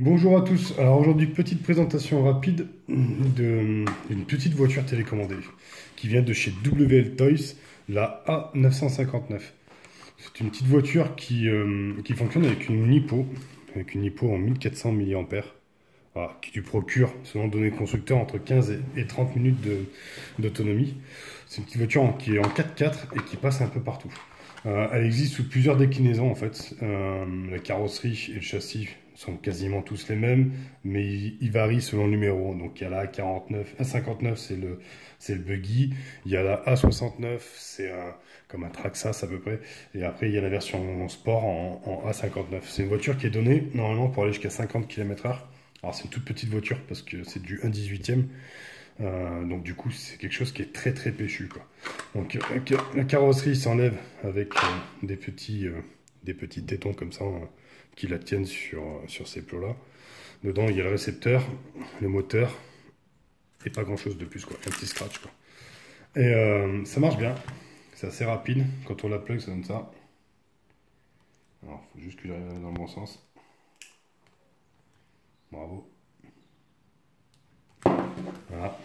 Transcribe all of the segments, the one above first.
Bonjour à tous. Alors aujourd'hui, petite présentation rapide d'une petite voiture télécommandée qui vient de chez WL Toys, la A959. C'est une petite voiture qui fonctionne avec une Nippo en 1400 mAh, voilà, qui tu procures, selon données constructeurs, entre 15 et 30 minutes d'autonomie. C'est une petite voiture qui est en 4x4 et qui passe un peu partout. Elle existe sous plusieurs déclinaisons en fait. La carrosserie et le châssis sont quasiment tous les mêmes, mais ils varient selon le numéro. Donc il y a la A59, c'est le buggy. Il y a la A69, comme un Traxxas à peu près. Et après il y a la version sport en A59. C'est une voiture qui est donnée normalement pour aller jusqu'à 50 km/h. Alors c'est une toute petite voiture parce que c'est du 1/18e. Donc du coup c'est quelque chose qui est très très péchu quoi. Donc la carrosserie s'enlève avec des petits tétons comme ça qui la tiennent sur ces plots là. Dedans il y a le récepteur, le moteur et pas grand chose de plus quoi, un petit scratch quoi. Et ça marche bien, c'est assez rapide, quand on la plug ça donne ça. Alors faut juste qu'il arrive dans le bon sens. Bravo. Voilà.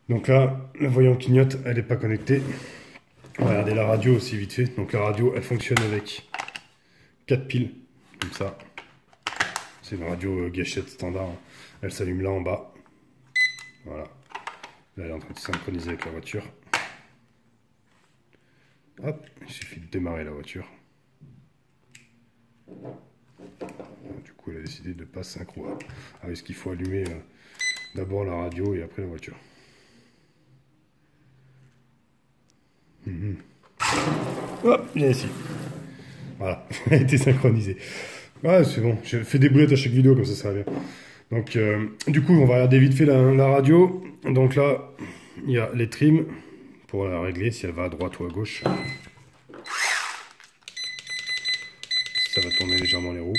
Donc là, le voyant clignote, elle n'est pas connectée. Regardez la radio aussi vite fait. Donc la radio, elle fonctionne avec 4 piles, comme ça. C'est une radio gâchette standard. Elle s'allume là en bas. Voilà. Là, elle est en train de synchroniser avec la voiture. Hop, il suffit de démarrer la voiture. Du coup, elle a décidé de ne pas synchro. Ah, est-ce qu'il faut allumer d'abord la radio et après la voiture? Hop, viens ici. Voilà, elle a été synchronisée. Ouais, c'est bon, je fais des boulettes à chaque vidéo, comme ça va bien. Donc, du coup, on va regarder vite fait la radio. Donc là, il y a les trims pour la régler, si elle va à droite ou à gauche. Ça va tourner légèrement les roues.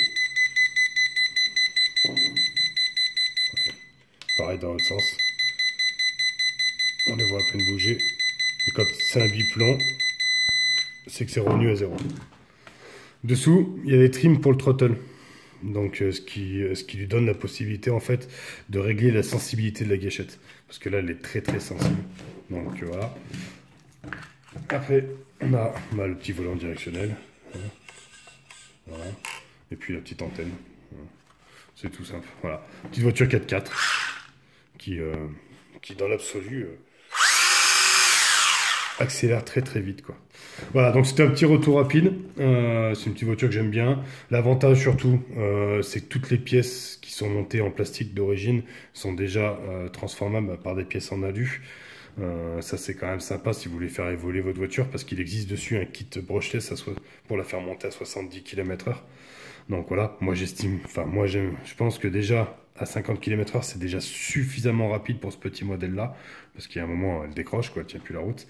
Pareil dans l'autre sens. On les voit à peine bouger. Et quand c'est un biplan, c'est que c'est revenu à zéro. Dessous, il y a les trims pour le throttle. Donc ce qui lui donne la possibilité en fait de régler la sensibilité de la gâchette. Parce que là elle est très très sensible. Donc voilà. Après on a le petit volant directionnel. Voilà. Et puis la petite antenne. Voilà. C'est tout simple. Voilà. Petite voiture 4x4 qui dans l'absolu accélère très très vite quoi. Voilà, donc c'était un petit retour rapide. C'est une petite voiture que j'aime bien. L'avantage surtout, c'est que toutes les pièces qui sont montées en plastique d'origine sont déjà transformables par des pièces en alu. Ça c'est quand même sympa si vous voulez faire évoluer votre voiture parce qu'il existe dessus un kit brushless pour la faire monter à 70 km/h. Donc voilà, moi j'estime, enfin moi je pense que déjà à 50 km/h c'est déjà suffisamment rapide pour ce petit modèle là parce qu'il y a un moment elle décroche quoi, elle tient plus la route.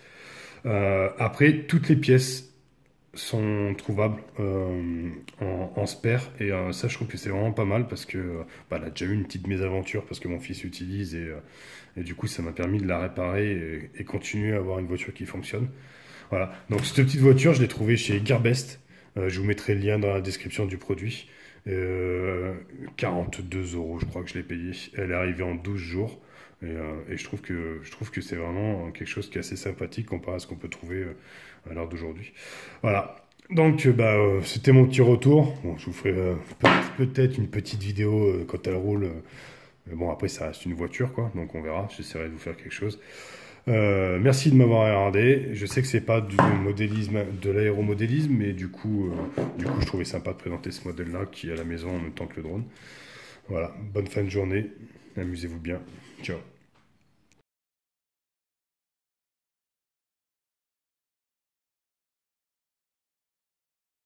Après toutes les pièces sont trouvables en spare et ça je trouve que c'est vraiment pas mal parce que elle a déjà eu une petite mésaventure parce que mon fils utilise et du coup ça m'a permis de la réparer et continuer à avoir une voiture qui fonctionne. Voilà, donc cette petite voiture je l'ai trouvée chez Gearbest. Je vous mettrai le lien dans la description du produit. 42 € je crois que je l'ai payé. Elle est arrivée en 12 jours. Et je trouve que c'est vraiment quelque chose qui est assez sympathique comparé à ce qu'on peut trouver à l'heure d'aujourd'hui. Voilà. Donc c'était mon petit retour. Bon, je vous ferai peut-être une petite vidéo quand elle roule. Bon après ça reste une voiture quoi, donc on verra. J'essaierai de vous faire quelque chose. Merci de m'avoir regardé. Je sais que c'est pas du modélisme, de l'aéromodélisme, mais du coup, je trouvais sympa de présenter ce modèle-là qui est à la maison en même temps que le drone. Voilà, bonne fin de journée, amusez-vous bien, ciao.